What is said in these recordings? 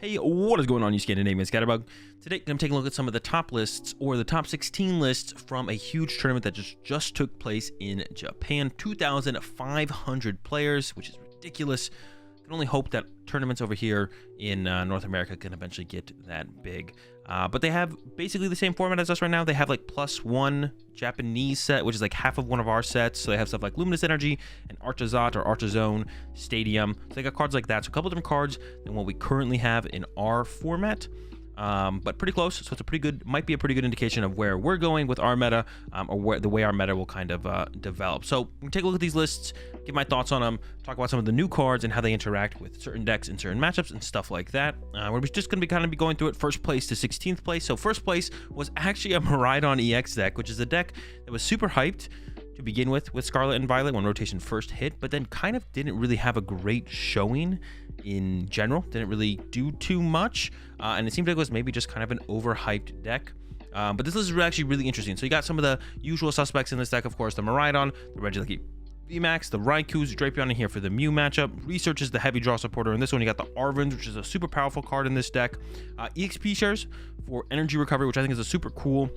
Hey, what is going on, you Scandinavian Scatterbug? Today, I'm taking a look at some of the top lists, or the top 16 lists from a huge tournament that just took place in Japan. 2,500 players, which is ridiculous. I can only hope that tournaments over here in North America can eventually get that big. But they have basically the same format as us right now. They have like +1 Japanese set, which is like half of one of our sets. So they have stuff like Luminous Energy and Archazot or Archazone Stadium. So they got cards like that. So a couple different cards than what we currently have in our format. But pretty close, so it's a pretty good, might be a pretty good indication of where we're going with our meta, or where the way our meta will kind of develop. So we'll take a look at these lists, give my thoughts on them, talk about some of the new cards and how they interact with certain decks and certain matchups and stuff like that. We're just going to be going through it first place to 16th place. So first place was actually a Miraidon EX deck, which is a deck that was super hyped to begin with Scarlet and Violet when rotation first hit, but then kind of didn't really have a great showing in general, didn't really do too much, and it seemed like it was maybe just kind of an overhyped deck. But this list is actually really interesting. So you got some of the usual suspects in this deck, of course, the Miraidon, the Lugia VMAX, the Raikous, Drapion in here for the Mew matchup. Research is the heavy draw supporter. In this one, you got the Arvins, which is a super powerful card in this deck. EXP shares for energy recovery, which I think is a super cool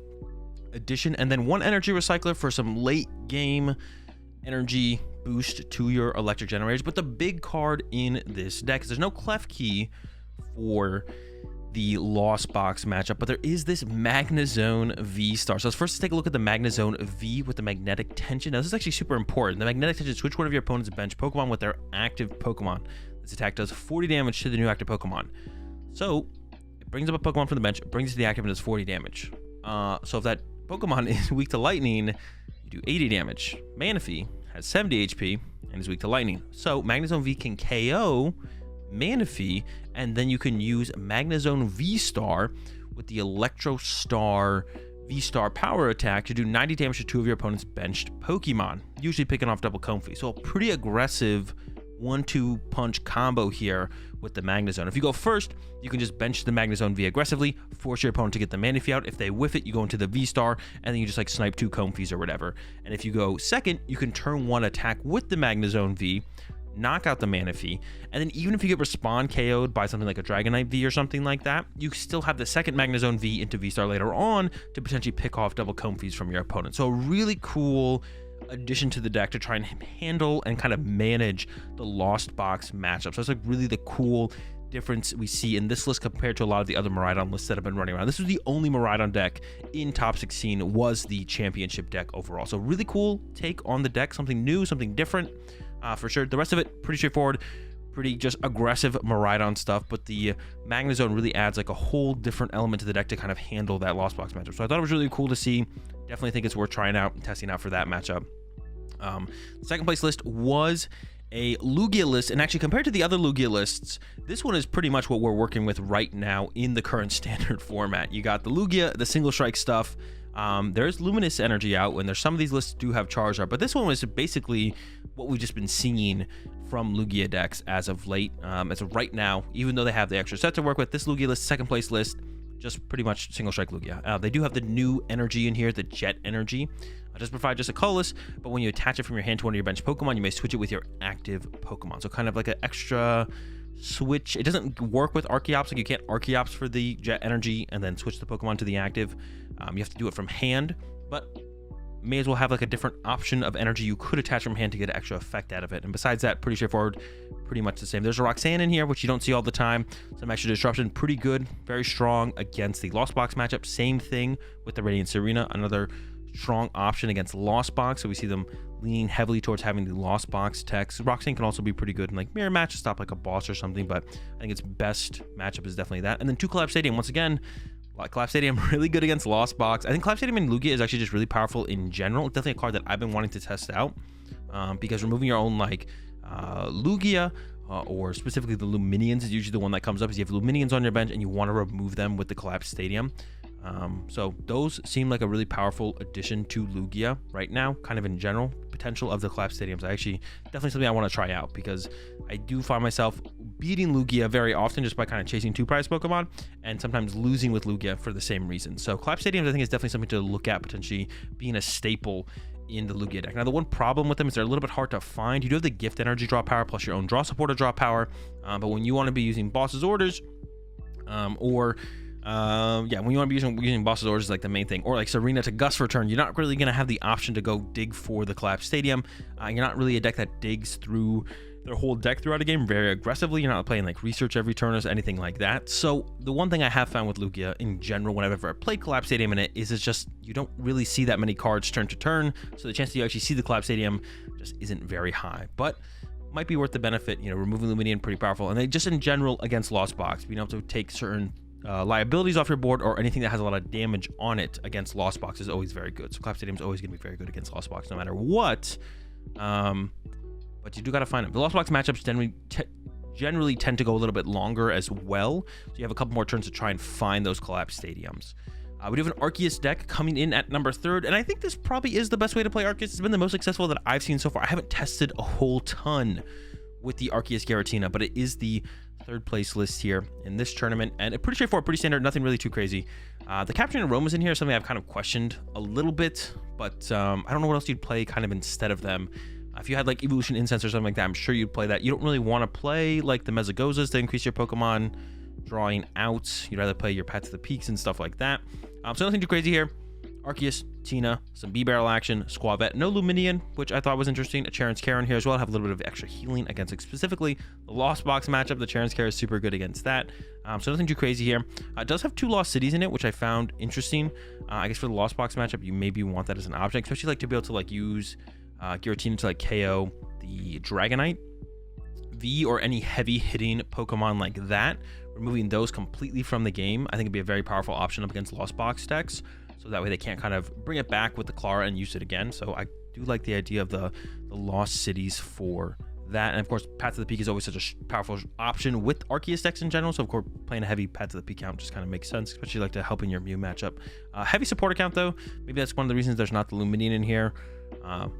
addition, and then one energy recycler for some late game energy boost to your electric generators. But the big card in this deck is there's no Clef Key for the Lost Box matchup, but there is this Magnezone VSTAR. So let's first take a look at the Magnezone V with the magnetic tension. Now this is actually super important. The magnetic tension, switch one of your opponent's bench Pokemon with their active Pokemon. This attack does 40 damage to the new active Pokemon. So it brings up a Pokemon from the bench, it brings it to the active, and does 40 damage. So if that Pokemon is weak to lightning, you do 80 damage. Manaphy has 70 HP and is weak to lightning. So Magnezone V can KO Manaphy, and then you can use Magnezone VSTAR with the Electro Star VSTAR power attack to do 90 damage to two of your opponent's benched Pokemon, usually picking off double Comfey. So a pretty aggressive 1-2 punch combo here with the Magnezone. If you go first, you can just bench the Magnezone V aggressively, force your opponent to get the Manaphy out. If they whiff it, you go into the VSTAR, and then you just like snipe two Comfeys or whatever. And if you go second, you can turn one attack with the Magnezone V, knock out the Manaphy, and then even if you get Respawn KO'd by something like a Dragonite V or something like that, you still have the second Magnezone V into VSTAR later on to potentially pick off double Comfeys from your opponent. So a really cool addition to the deck to try and handle and kind of manage the Lost Box matchup. So it's like really the cool difference we see in this list compared to a lot of the other Miraidon lists that have been running around. This was the only Miraidon deck in top 16, was the championship deck overall. So really cool take on the deck, something new, something different for sure. The rest of it pretty straightforward, pretty just aggressive Miraidon stuff, but the Magnezone really adds like a whole different element to the deck to kind of handle that Lost Box matchup. So I thought it was really cool to see. Definitely think it's worth trying out and testing out for that matchup. The second place list was a Lugia list, and actually compared to the other Lugia lists, this one is pretty much what we're working with right now in the current standard format. You got the Lugia, the single strike stuff. There's Luminous Energy out, and there's some of these lists do have Charizard, but this one was basically what we've just been seeing from Lugia decks as of late. As of right now, even though they have the extra set to work with, this Lugia list, second place list, just pretty much single strike Lugia. They do have the new energy in here, the Jet Energy. Just provide just a colorless, but when you attach it from your hand to one of your bench Pokemon, you may switch it with your active Pokemon. So kind of like an extra switch. It doesn't work with Archeops. Like you can't Archeops for the Jet Energy and then switch the Pokemon to the active. You have to do it from hand, but may as well have like a different option of energy you could attach from hand to get an extra effect out of it. And besides that, pretty straightforward, pretty much the same. There's a Roxanne in here, which you don't see all the time. Some extra disruption, pretty good, very strong against the Lost Box matchup. Same thing with the Radiant Serena, another strong option against Lost Box. So we see them leaning heavily towards having the Lost Box techs. Roxanne can also be pretty good in like mirror match to stop like a boss or something, but I think its best matchup is definitely that. And then 2 Collapse Stadium, once again, Collapse Stadium really good against Lost Box. I think Collapse Stadium and Lugia is actually just really powerful in general. It's definitely a card that I've been wanting to test out, because removing your own like Lugia, or specifically the Luminions is usually the one that comes up, is you have Luminions on your bench and you want to remove them with the Collapse Stadium. So those seem like a really powerful addition to Lugia right now, kind of in general. Potential of the Collapse Stadiums, I actually definitely something I want to try out, because I do find myself beating Lugia very often just by kind of chasing 2 prize Pokemon, and sometimes losing with Lugia for the same reason. So Collapse Stadiums I think is definitely something to look at, potentially being a staple in the Lugia deck. Now the one problem with them is they're a little bit hard to find. You do have the gift energy draw power plus your own draw supporter draw power, but when you want to be using boss's orders, Yeah, when you want to be using Boss's Orders is like the main thing, or like Serena to Gust for turn, you're not really going to have the option to go dig for the Collapse Stadium. You're not really a deck that digs through their whole deck throughout a game very aggressively. You're not playing like Research every turn or anything like that. So the one thing I have found with Lugia in general, whenever I've ever played Collapse Stadium in it, is it's just you don't really see that many cards turn to turn. So the chance that you actually see the Collapse Stadium just isn't very high. But might be worth the benefit, you know, removing Luminian, pretty powerful. And they just in general against Lost Box, being able to take certain liabilities off your board or anything that has a lot of damage on it against Lost Box is always very good. So Collapse Stadium is always going to be very good against Lost Box no matter what. But you do got to find them. The Lost Box matchups generally tend to go a little bit longer as well. So you have a couple more turns to try and find those Collapse Stadiums. We do have an Arceus deck coming in at number 3rd, and I think this probably is the best way to play Arceus. It's been the most successful that I've seen so far. I haven't tested a whole ton with the Arceus Giratina, but it is the 3rd place list here in this tournament, and pretty straightforward, pretty standard, nothing really too crazy. The Capturing Aromas in here is something I've kind of questioned a little bit, but I don't know what else you'd play kind of instead of them. If you had like Evolution Incense or something like that, I'm sure you'd play that. You don't really want to play like the Mezagozas to increase your Pokemon drawing out. You'd rather play your Pat to the Peaks and stuff like that. So nothing too crazy here. Arceus, Tina, some B-Barrel action, Squavette, no Luminian, which I thought was interesting. A Charon's Karen here as well. Have a little bit of extra healing against specifically the Lost Box matchup. The Charon's Karen is super good against that. So nothing too crazy here. It does have 2 Lost Cities in it, which I found interesting. I guess for the Lost Box matchup, you maybe want that as an object, especially like to be able to like use Giratina to like KO the Dragonite V or any heavy hitting Pokemon like that. Removing those completely from the game, I think it'd be a very powerful option up against Lost Box decks. So that way they can't kind of bring it back with the Clara and use it again. So I do like the idea of the Lost Cities for that. And of course, Path to the Peak is always such a powerful option with Arceus decks in general. So of course, playing a heavy Path to the Peak count just kind of makes sense, especially like to help in your Mew matchup. Heavy support account though, maybe that's one of the reasons there's not the Luminian in here.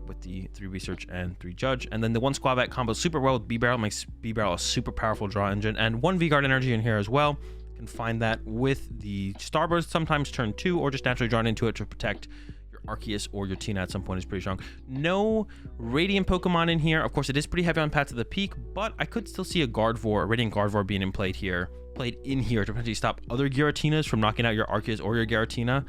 With the 3 Research and 3 Judge. And then the 1 Squavette combos super well with B-Barrel, makes B-Barrel a super powerful draw engine. And 1 V-Guard energy in here as well. You can find that with the Starburst, sometimes turn 2, or just naturally drawn into it to protect your Arceus or your Tina at some point is pretty strong. No Radiant Pokemon in here. Of course, it is pretty heavy on Path to the Peak, but I could still see a Gardevoir, a Radiant Gardevoir being played in here to potentially stop other Giratinas from knocking out your Arceus or your Giratina.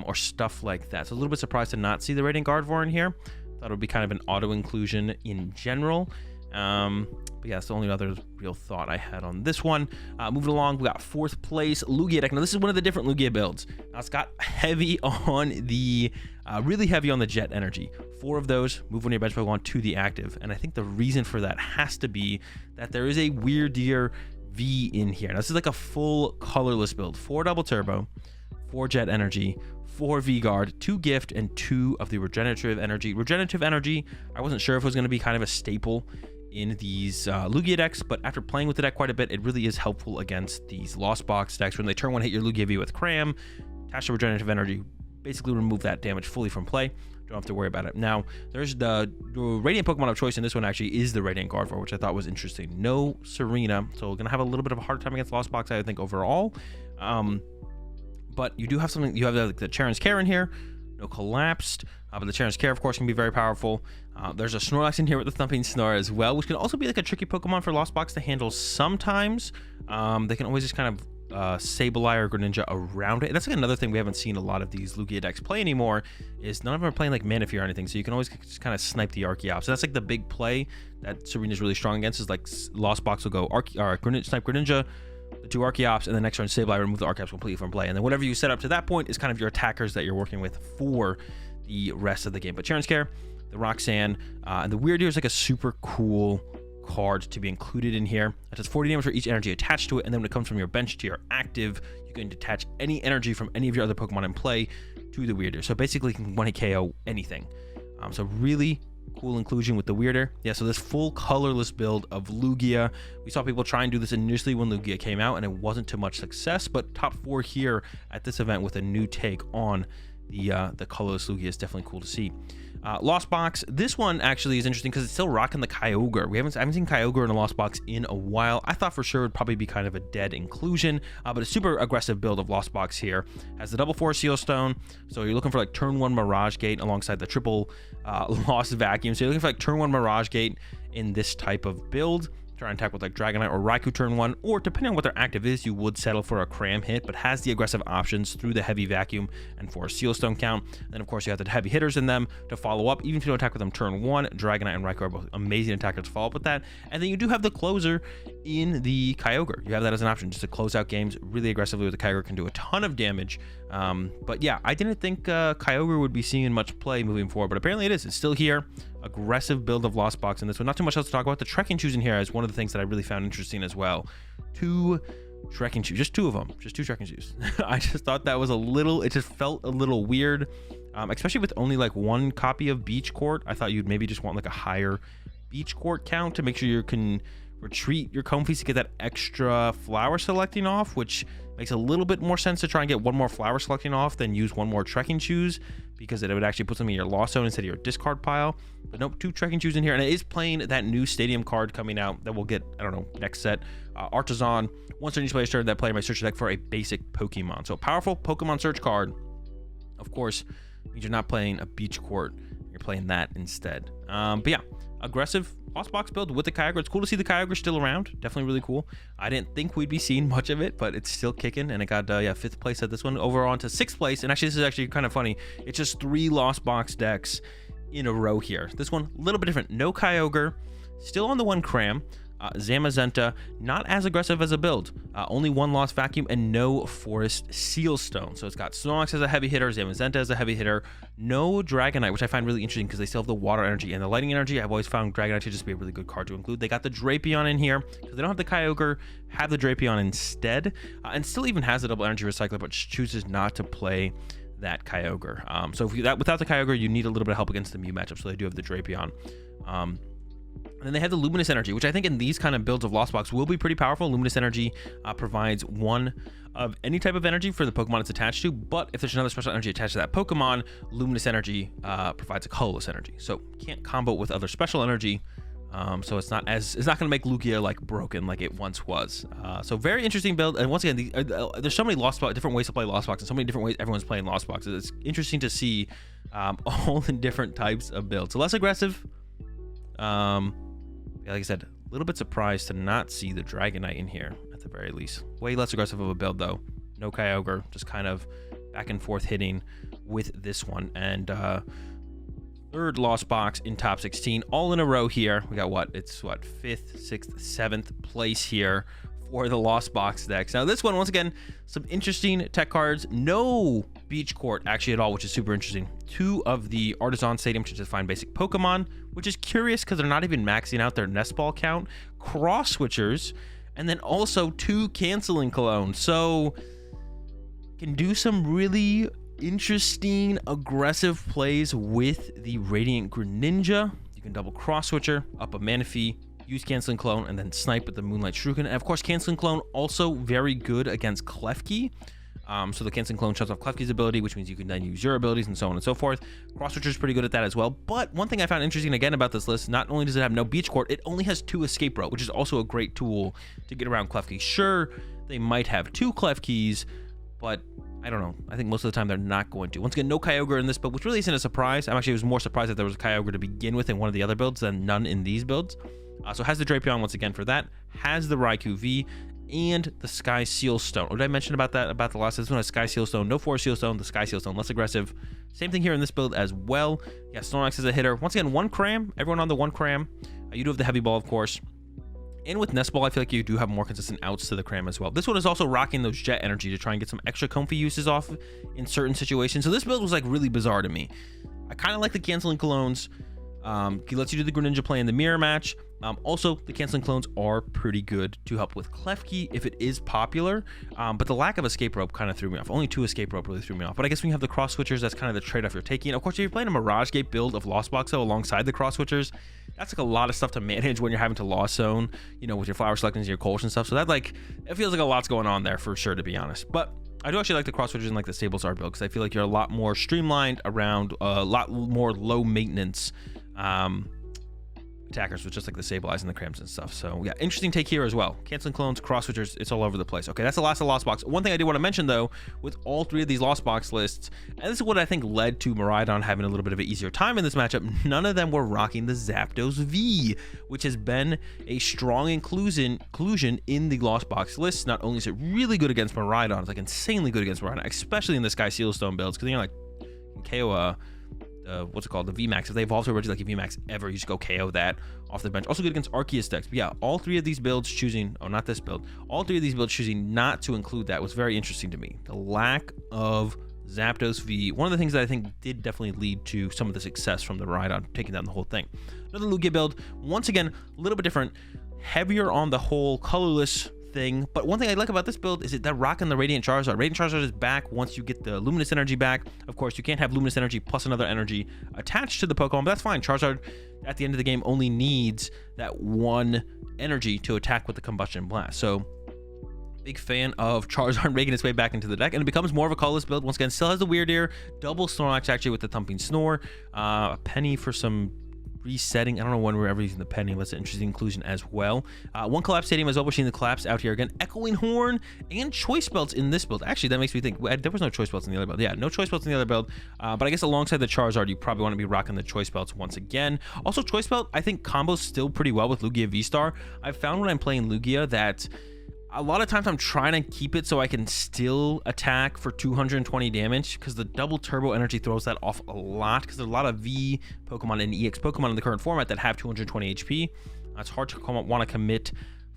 Or stuff like that. So a little bit surprised to not see the Radiant Gardevoir in here. Thought it would be kind of an auto inclusion in general. But yeah, that's the only other real thought I had on this one. Moving along, we got 4th place Lugia deck. Now this is one of the different Lugia builds. Now it's got heavy on the, really heavy on the Jet energy. 4 of those move one of your bench Pokemon to the active. And I think the reason for that has to be that there is a Weirdeer V in here. Now this is like a full colorless build. 4 double turbo, 4 Jet energy, 4 V-Guard, 2 Gift, and 2 of the Regenerative Energy. Regenerative Energy, I wasn't sure if it was going to be kind of a staple in these Lugia decks, but after playing with the deck quite a bit, it really is helpful against these Lost Box decks. When they turn 1, hit your Lugia V with Cram, attach the Regenerative Energy, basically remove that damage fully from play. Don't have to worry about it. Now, there's the Radiant Pokemon of choice in this one actually is the Radiant Gardevoir, which I thought was interesting. No Serena, so we're going to have a little bit of a hard time against Lost Box, I think, overall. But you do have something, you have the Charon's Karen here, no Collapsed, but the Charon's Care, of course, can be very powerful. There's a Snorlax in here with the Thumping Snore as well, which can also be like a tricky Pokemon for Lost Box to handle sometimes. They can always just kind of Sableye or Greninja around it. And that's like another thing we haven't seen a lot of these Lugia decks play anymore, is none of them are playing like Manaphy or anything, so you can always just kind of snipe the Archeops. So that's like the big play that Serena's really strong against, is like Lost Box will go snipe Greninja, the 2 Archeops, and the next turn Sableye, remove the Archeops completely from play. And then whatever you set up to that point is kind of your attackers that you're working with for the rest of the game. But Charon's Care, the Roxanne, and the Weirdeer is like a super cool card to be included in here. It does 40 damage for each energy attached to it, and then when it comes from your bench to your active, you can detach any energy from any of your other Pokemon in play to the Weirdeer. So basically you can 1-hit KO anything. So really cool inclusion with the Weirdeer. Yeah, so this full colorless build of Lugia. We saw people try and do this initially when Lugia came out, and it wasn't too much success, but top 4 here at this event with a new take on the colorless Lugia is definitely cool to see. Lost Box, this one actually is interesting because it's still rocking the Kyogre. I haven't seen Kyogre in a Lost Box in a while. I thought for sure it would probably be kind of a dead inclusion, but a super aggressive build of Lost Box here. Has the double 4 Seal Stone, so you're looking for like turn 1 Mirage Gate alongside the triple Lost Vacuum. So you're looking for like turn 1 Mirage Gate in this type of build. try and attack with like Dragonite or Raikou turn 1, or depending on what their active is, you would settle for a Cram hit, but has the aggressive options through the heavy vacuum and for a Seal Stone count. And then of course you have the heavy hitters in them to follow up. Even if you don't attack with them turn 1, Dragonite and Raikou are both amazing attackers to follow up with that. And then you do have the closer in the Kyogre. You have that as an option just to close out games really aggressively with the Kyogre, can do a ton of damage. But yeah, I didn't think Kyogre would be seeing much play moving forward, but apparently it is. It's still here. Aggressive build of Lost Box in this one. Not too much else to talk about. The trekking shoes in here is one of the things that I really found interesting as well. 2 trekking shoes, just 2 of them, just 2 trekking shoes. I just thought that was it just felt a little weird, especially with only like 1 copy of Beach Court. I thought you'd maybe just want like a higher Beach Court count to make sure you can retreat your Comfeys to get that extra flower selecting off, which makes a little bit more sense to try and get 1 more flower selecting off than use 1 more trekking shoes, because it would actually put them in your lost zone instead of your discard pile. But nope, 2 trekking shoes in here, and it is playing that new stadium card coming out that we'll get, I don't know, next set. Artisan. Once during each player's turn, that player may search the deck for a basic Pokemon. So a powerful Pokemon search card, of course, means you're not playing a Beach Court. You're playing that instead. But yeah, aggressive Lost Box build with the Kyogre. It's cool to see the Kyogre still around. Definitely really cool. I didn't think we'd be seeing much of it, but it's still kicking, and it got 5th place at this one, over on to 6th place. And actually, this is actually kind of funny. It's just 3 Lost Box decks in a row here. This one a little bit different. No Kyogre, still on the 1 Cram. Zamazenta, not as aggressive as a build. Only 1 Lost Vacuum and no Forest Seal Stone. So it's got Snorlax as a heavy hitter, Zamazenta as a heavy hitter, no Dragonite, which I find really interesting because they still have the water energy and the lightning energy. I've always found Dragonite to just be a really good card to include. They got the Drapion in here because they don't have the Kyogre, have the Drapion instead, and still even has the double energy recycler, but chooses not to play that Kyogre. So if without the Kyogre, you need a little bit of help against the Mew matchup, so they do have the Drapion. And then they have the Luminous Energy, which I think in these kind of builds of Lost Box will be pretty powerful. Luminous Energy provides 1 of any type of energy for the Pokemon it's attached to, but if there's another special energy attached to that Pokemon, Luminous Energy provides a colorless energy. So can't combo with other special energy. So it's not going to make Lugia like broken like it once was. So very interesting build. And once again, there's so many different ways to play Lost Box, and so many different ways everyone's playing Lost Boxes. It's interesting to see all the different types of builds. So less aggressive. Like I said, a little bit surprised to not see the Dragonite in here at the very least. Way less aggressive of a build though. No Kyogre, just kind of back and forth hitting with this one. And 3rd Lost Box in top 16, all in a row here. We got it's 5th, 6th, 7th place here for the Lost Box decks. Now this one, once again, some interesting tech cards. No Beach Court actually at all, which is super interesting. 2 of the Artisan Stadium to define basic Pokemon, which is curious because they're not even maxing out their Nest Ball count. Cross Switchers, and then also 2 Canceling Cologne. So can do some really interesting aggressive plays with the Radiant Greninja. You can double Cross Switcher, up a Manaphy, use Canceling Clone, and then snipe with the Moonlight Shuriken. And of course, Canceling Clone also very good against Klefki. So the Canceling Clone shuts off Klefki's ability, which means you can then use your abilities and so on and so forth. Cross Switcher is pretty good at that as well. But one thing I found interesting again about this list, not only does it have no Beach Court, it only has 2 Escape Rope, which is also a great tool to get around Klefki. Sure, they might have 2 Klefkis, but I don't know. I think most of the time they're not going to. Once again, no Kyogre in this build, which really isn't a surprise. I was more surprised that there was a Kyogre to begin with in one of the other builds than none in these builds. So has the Drapion once again for that. Has the Raikou V and the Sky Seal Stone. What did I mention about that? About the last? This one has Sky Seal Stone, no Forest Seal Stone. The Sky Seal Stone less aggressive. Same thing here in this build as well. Yeah, Snorlax is a hitter. Once again, 1 Cram. Everyone on the 1 Cram. You do have the Heavy Ball, of course. And with Nest Ball, I feel like you do have more consistent outs to the Cram as well. This one is also rocking those Jet Energy to try and get some extra comfy uses off in certain situations. So this build was like really bizarre to me. I kind of like the Canceling Colognes. He lets you do the Greninja play in the mirror match. Also, the Canceling Clones are pretty good to help with Klefki if it is popular. But the lack of Escape Rope kind of threw me off. Only 2 Escape Rope really threw me off. But I guess when you have the Cross Switchers, that's kind of the trade-off you're taking. Of course, if you're playing a Mirage Gate build of Lost Box, though, alongside the Cross Switchers, that's like a lot of stuff to manage when you're having to Lost Zone, you know, with your Flower Selections and your Kolsch and stuff. So that, like, it feels like a lot's going on there for sure, to be honest. But I do actually like the Cross Switchers and like the Sablezar build because I feel like you're a lot more streamlined around a lot more low maintenance attackers with just like the Sableyes and the Crams and stuff. So yeah, interesting take here as well. Canceling clones, cross switchers, it's all over the place. Okay, that's the last of Lost Box. One thing I do want to mention though, with all three of these Lost Box lists, and this is what I think led to Miraidon having a little bit of an easier time in this matchup, none of them were rocking the Zapdos V, which has been a strong inclusion in the Lost Box list. Not only is it really good against Miraidon, it's like insanely good against Miraidon, especially in the Sky Sealstone builds, because you're like KO what's it called, the VMAX. If they evolve to a Reggie like a VMAX ever, you just go KO that off the bench. Also good against Arceus decks. But yeah, all three of these builds choosing, oh, not this build, all three of these builds choosing not to include that was very interesting to me. The lack of Zapdos V, one of the things that I think did definitely lead to some of the success from the Miraidon taking down the whole thing. Another Lugia build, once again, a little bit different, heavier on the whole colorless thing, but one thing I like about this build is that they're rocking the Radiant Charizard. Radiant Charizard is back once you get the Luminous Energy back. Of course, you can't have Luminous Energy plus another energy attached to the Pokemon, but that's fine. Charizard, at the end of the game, only needs that one energy to attack with the Combustion Blast. So, big fan of Charizard making its way back into the deck, and it becomes more of a colorless build. Once again, still has the Weird Ear, double Snorlax actually with the Thumping Snore, a penny for some resetting. I don't know when we're ever using the penny. That's an interesting inclusion as well. One Collapse Stadium as well. We're seeing the collapse out here again. Echoing Horn and Choice Belts in this build. Actually, that makes me think there was no Choice Belts in the other build. Yeah, no Choice Belts in the other build. But I guess alongside the Charizard, you probably want to be rocking the Choice Belts once again. Also, Choice Belt, I think combos still pretty well with Lugia VSTAR. I've found when I'm playing Lugia that a lot of times I'm trying to keep it so I can still attack for 220 damage, because the double turbo energy throws that off a lot, because there's a lot of V Pokemon and EX Pokemon in the current format that have 220 HP. It's hard to want to commit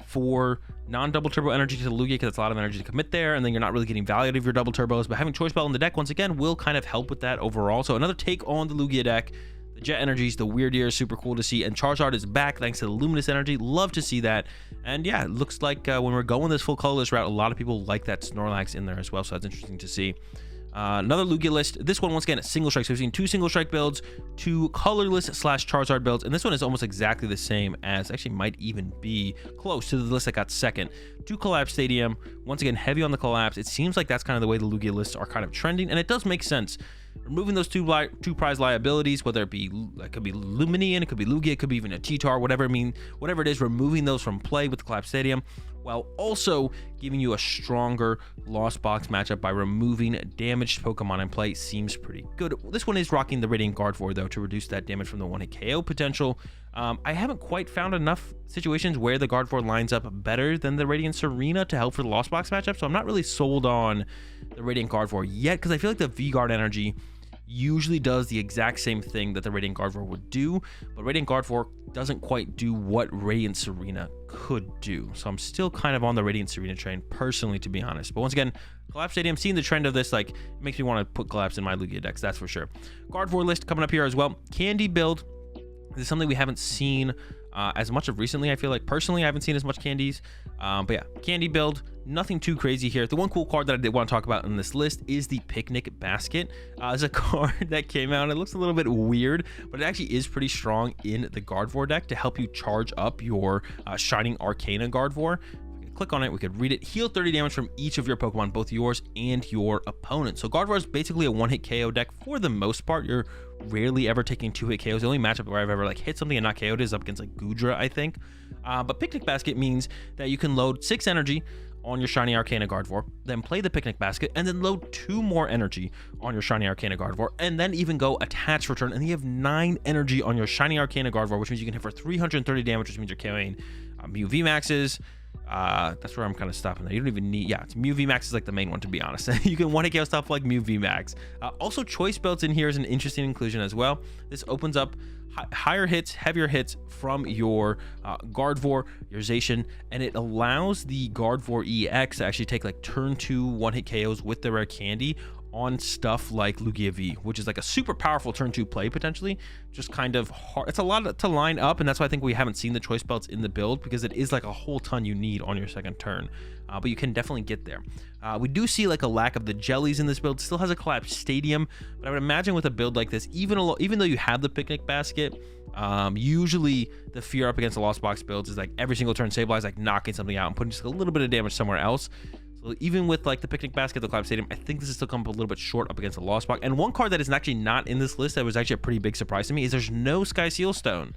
for non-double turbo energy to Lugia, because it's a lot of energy to commit there, and then you're not really getting value out of your double turbos. But having Choice Belt in the deck, once again, will kind of help with that overall. So another take on the Lugia deck. The Jet Energies, the Weird Ear, super cool to see. And Charizard is back thanks to the Luminous Energy. Love to see that. And yeah, it looks like when we're going this full colorless route, a lot of people like that Snorlax in there as well. So that's interesting to see. Another Lugia list. This one, once again, single strike. So we've seen two single strike builds, two colorless / Charizard builds. And this one is almost exactly the same as, actually might even be close to the list that got second. Two Collapse Stadium. Once again, heavy on the collapse. It seems like that's kind of the way the Lugia lists are kind of trending. And it does make sense. Removing those two prize liabilities, whether it be, it could be Luminian, it could be Lugia, it could be even a T-Tar, whatever it is, removing those from play with the Collapse Stadium, while also giving you a stronger Lost Box matchup by removing damaged Pokemon in play seems pretty good. This one is rocking the Radiant Gardevoir though, to reduce that damage from the one-hit KO potential. I haven't quite found enough situations where the Gardevoir lines up better than the Radiant Serena to help for the Lost Box matchup, so I'm not really sold on the Radiant Gardevoir yet, because I feel like the V-Guard energy usually does the exact same thing that the Radiant Gardevoir would do, but Radiant Gardevoir doesn't quite do what Radiant Serena could do. So I'm still kind of on the Radiant Serena train, personally, to be honest. But once again, Collapse Stadium, seeing the trend of this, like, it makes me want to put Collapse in my Lugia decks, that's for sure. Gardevoir list coming up here as well. Candy build. This is something we haven't seen as much of recently. I feel like personally I haven't seen as much candies, but yeah, candy build, nothing too crazy here. The one cool card that I did want to talk about in this list is the Picnic Basket. It's a card that came out. It looks a little bit weird, but it actually is pretty strong in the Gardevoir deck to help you charge up your Shining Arcana Gardevoir. Click on it, we could read it. Heal 30 damage from each of your Pokemon, both yours and your opponent. So Gardevoir is basically a one-hit KO deck for the most part. You're rarely ever taking two-hit KOs. The only matchup where I've ever like hit something and not KO'd is up against like Goodra, I think. But Picnic Basket means that you can load 6 energy on your Shiny Arcana Gardevoir, then play the Picnic Basket, and then load 2 more energy on your Shiny Arcana Gardevoir, and then even go attach return, and you have 9 energy on your Shiny Arcana Gardevoir, which means you can hit for 330 damage, which means you're KOing Mew VMAXs. That's where I'm kind of stopping there. You don't even need, it's Mew VMAX is like the main one, to be honest. You can one-hit KO stuff like Mew VMAX. Also, Choice Belts in here is an interesting inclusion as well. This opens up higher hits, heavier hits from your Gardevoir, your Zacian, and it allows the Gardevoir EX to actually take like turn 2 one-hit KOs with the rare candy on stuff like Lugia V, which is like a super powerful turn 2 play potentially. Just kind of hard. It's a lot to line up, and that's why I think we haven't seen the Choice Belts in the build, because it is like a whole ton you need on your second turn. But you can definitely get there. We do see like a lack of the jellies in this build. Still has a Collapse Stadium, but I would imagine with a build like this, even though you have the Picnic Basket, usually the fear up against the Lost Box builds is like every single turn Sableye is like knocking something out and putting just a little bit of damage somewhere else. So even with like the Picnic Basket, the Collapse Stadium, I think this is still come up a little bit short up against the Lost Box. And one card that is actually not in this list that was actually a pretty big surprise to me is there's no Sky Sealstone,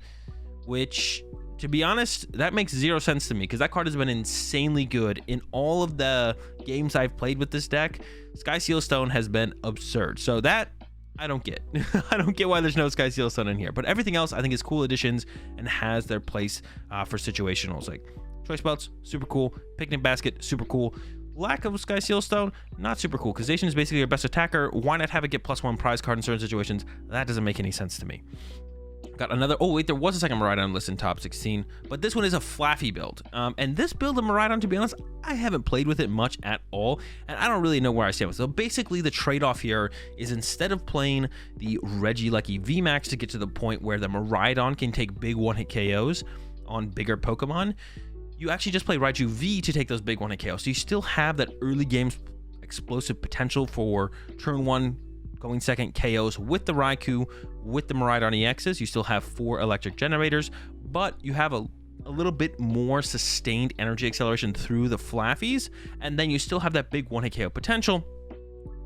which, to be honest, that makes zero sense to me because that card has been insanely good in all of the games I've played with this deck. Sky Seal Stone has been absurd. So that I don't get. I don't get why there's no Sky Seal Stone in here. But everything else I think is cool additions and has their place for situationals. Like Choice Belts, super cool. Picnic Basket, super cool. Lack of Sky Seal Stone, not super cool. Because Zacian is basically your best attacker. Why not have it get +1 prize card in certain situations? That doesn't make any sense to me. Got another, oh wait, there was a second Miraidon list in top 16, but this one is a Flaffy build. And this build of Miraidon, to be honest, I haven't played with it much at all, and I don't really know where I stand with it. So basically the trade-off here is instead of playing the Regieleki VMAX to get to the point where the Miraidon can take big one-hit KOs on bigger Pokemon, you actually just play Raichu V to take those big one-hit KOs. So you still have that early game's explosive potential for turn 1 going second KOs with the Raikou, with the Miraidon EXs. You still have 4 electric generators, but you have a little bit more sustained energy acceleration through the Flaffies, and then you still have that big one-hit KO potential.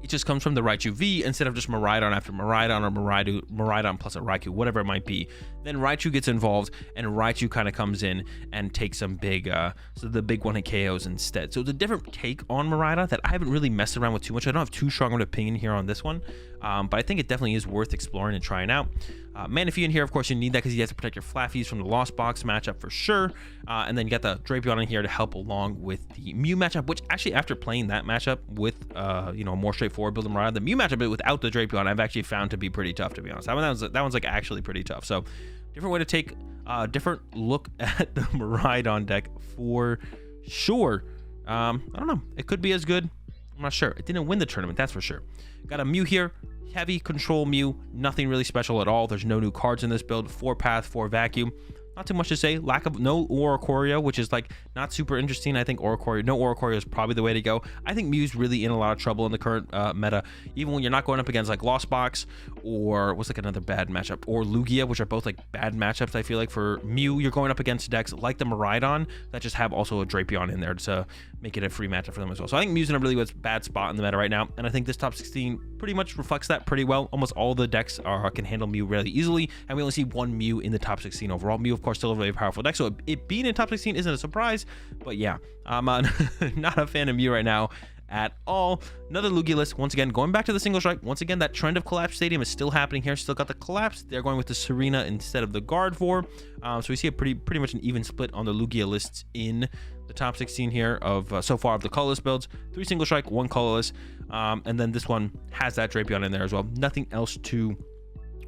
It just comes from the Raichu V instead of just Miraidon after Miraidon or Miraidon plus a Raikou, whatever it might be. Then Raichu gets involved, and Raichu kind of comes in and takes some big, so the big one-hit KOs instead. So it's a different take on Miraidon that I haven't really messed around with too much. I don't have too strong of an opinion here on this one, but I think it definitely is worth exploring and trying out. Manaphy in here, of course, you need that because you have to protect your Flaffies from the Lost Box matchup for sure. And then you got the Drapion in here to help along with the Mew matchup, which actually after playing that matchup with, you know, more straightforward build of Miraidon, the Mew matchup without the Drapion, I've actually found to be pretty tough, to be honest. That one's like actually pretty tough. So different way to take a different look at the Miraidon deck for sure. I don't know. It could be as good. I'm not sure. It didn't win the tournament, that's for sure. Got a Mew here. Heavy control Mew, nothing really special at all. There's no new cards in this build. 4 Path, 4 Vacuum. Not too much to say. Lack of no Oricorio, which is like not super interesting. I think no Oricorio is probably the way to go. I think Mew's really in a lot of trouble in the current meta, even when you're not going up against like Lost Box or what's like another bad matchup, or Lugia, which are both like bad matchups. I feel like for Mew, you're going up against decks like the Miraidon that just have also a Drapion in there to make it a free matchup for them as well. So I think Mew's in a really bad spot in the meta right now, and I think this top 16 pretty much reflects that pretty well. Almost all the decks can handle Mew really easily, and we only see one Mew in the top 16 overall. Mew, of course, still a very powerful deck, so it being in top 16 isn't a surprise, but yeah, I'm not a fan of Mew right now at all. Another Lugia list, once again, going back to the single strike. Once again, that trend of collapsed stadium is still happening here. Still got the collapse. They're going with the Serena instead of the Gardevoir. So we see a pretty much an even split on the Lugia lists in the top 16 here of so far of the colorless builds. 3 single strike, 1 colorless, and then this one has that Drapion in there as well. Nothing else too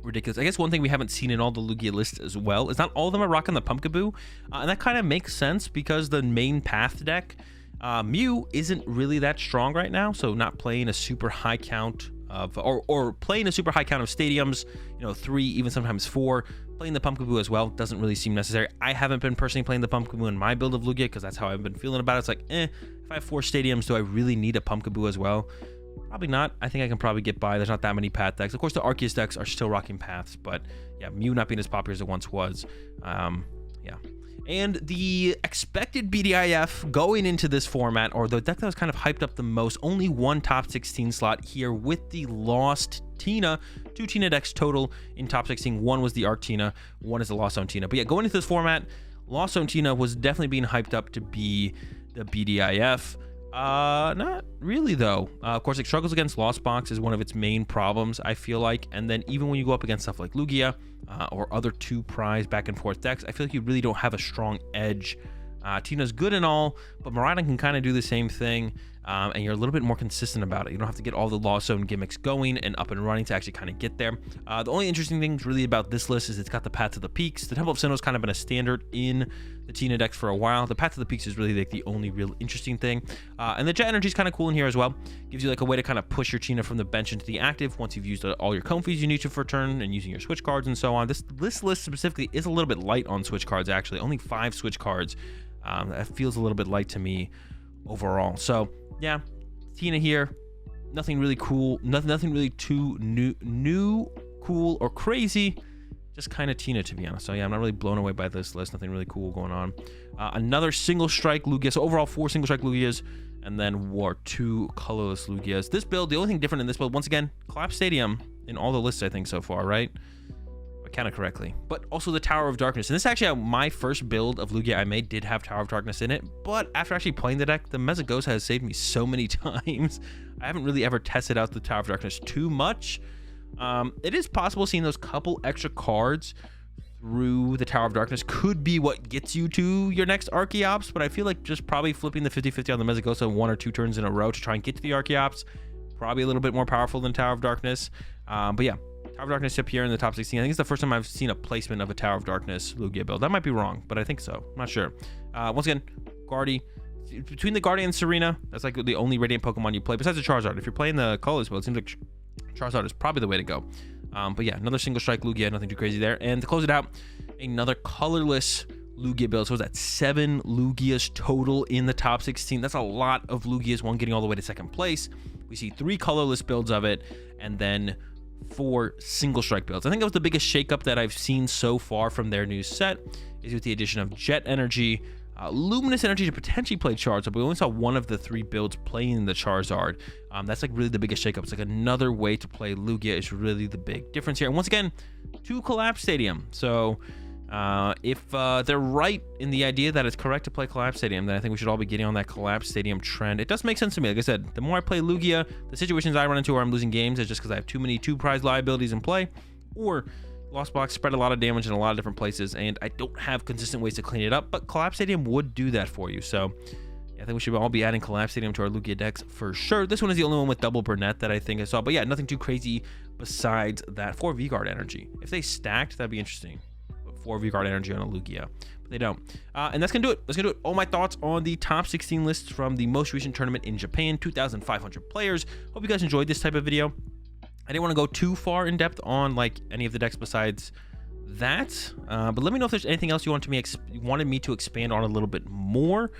ridiculous. I guess one thing we haven't seen in all the Lugia lists as well is not all of them are rocking the Pumpkaboo, and that kind of makes sense because the main path deck, Mew isn't really that strong right now, so not playing a super high count of, or playing a super high count of stadiums, you know, 3, even sometimes 4, playing the Pumpkaboo as well doesn't really seem necessary. I haven't been personally playing the Pumpkaboo in my build of Lugia because that's how I've been feeling about it. It's like, if I have 4 stadiums, do I really need a Pumpkaboo as well? Probably not. I think I can probably get by. There's not that many path decks. Of course, the Arceus decks are still rocking paths, but yeah, Mew not being as popular as it once was. Yeah. And the expected BDIF going into this format, or the deck that was kind of hyped up the most, only one top 16 slot here with the Lost Tina. 2 Tina decks total in top 16. 1 was the Arc Tina, 1 is the Lost Zone Tina. But yeah, going into this format, Lost Zone Tina was definitely being hyped up to be the BDIF. Not really though. Of course, it struggles against Lost Box is one of its main problems, I feel like. And then even when you go up against stuff like Lugia or other 2 prize back and forth decks, I feel like you really don't have a strong edge. Tina's good and all, but Miraidon can kind of do the same thing, and you're a little bit more consistent about it. You don't have to get all the Lost Zone gimmicks going and up and running to actually kind of get there. The only interesting things really about this list is it's got the Path to the Peaks. The Temple of Sinnoh's kind of been a standard in the Tina decks for a while. The Path to the Peaks is really like the only real interesting thing. And the Jet Energy is kind of cool in here as well. Gives you like a way to kind of push your Tina from the bench into the active once you've used all your Comfies you need to for a turn and using your switch cards and so on. This list specifically is a little bit light on switch cards, actually. Only 5 switch cards. That feels a little bit light to me overall. So yeah, Tina here, nothing really cool, nothing really too new, cool, or crazy. Just kind of Tina, to be honest. So yeah, I'm not really blown away by this list. Nothing really cool going on. Another single strike Lugia. So overall 4 single strike Lugias, and then 2 colorless Lugias. This build, the only thing different in this build, once again, collapsed stadium in all the lists I think so far, right? I counted correctly. But also the Tower of Darkness. And this is actually my first build of Lugia I made did have Tower of Darkness in it. But after actually playing the deck, the Mesagosa has saved me so many times. I haven't really ever tested out the Tower of Darkness too much. It is possible seeing those couple extra cards through the Tower of Darkness could be what gets you to your next Archeops, but I feel like just probably flipping the 50-50 on the Mesagosa 1 or 2 turns in a row to try and get to the Archeops, probably a little bit more powerful than Tower of Darkness. But yeah, Tower of Darkness up here in the top 16. I think it's the first time I've seen a placement of a Tower of Darkness Lugia build. That might be wrong, but I think so. I'm not sure. Once again, Guardy. Between the Guardian and Serena, that's like the only Radiant Pokemon you play, besides the Charizard. If you're playing the colorless build, it seems like Charizard is probably the way to go. But yeah, another single strike Lugia, nothing too crazy there. And to close it out, another colorless Lugia build. So it's at 7 Lugias total in the top 16. That's a lot of Lugias, one getting all the way to second place. We see 3 colorless builds of it, and then 4 single strike builds. I think that was the biggest shakeup that I've seen so far from their new set, is with the addition of Jet Energy, Luminous Energy to potentially play Charizard, but we only saw one of the 3 builds playing the Charizard. That's like really the biggest shakeup. It's like another way to play Lugia is really the big difference here. And once again, 2 Collapse Stadium. So if they're right in the idea that it's correct to play Collapse Stadium, then I think we should all be getting on that Collapse Stadium trend. It does make sense to me. Like I said, the more I play Lugia, the situations I run into where I'm losing games is just because I have too many 2-prize liabilities in play, or Lost Box spread a lot of damage in a lot of different places, and I don't have consistent ways to clean it up, but Collapse Stadium would do that for you. So yeah, I think we should all be adding Collapse Stadium to our Lugia decks for sure. This one is the only one with double Burnett that I think I saw, but yeah, nothing too crazy besides that. 4 V-Guard Energy. If they stacked, that'd be interesting. 4 V-Guard Energy on a Lugia, but they don't. And that's gonna do it. That's gonna do it. All my thoughts on the top 16 lists from the most recent tournament in Japan, 2,500 players. Hope you guys enjoyed this type of video. I didn't want to go too far in depth on like any of the decks besides that, but let me know if there's anything else you wanted me to expand on a little bit more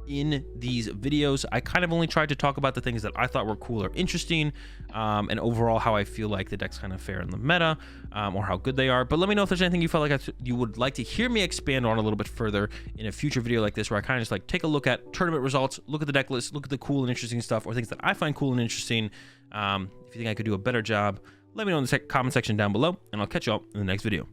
in these videos. I kind of only tried to talk about the things that I thought were cool or interesting, and overall how I feel like the decks kind of fare in the meta, or how good they are. But let me know if there's anything you felt like you would like to hear me expand on a little bit further in a future video like this, where I kind of just like take a look at tournament results, look at the deck list, look at the cool and interesting stuff, or things that I find cool and interesting. If you think I could do a better job, let me know in the comment section down below, and I'll catch you all in the next video.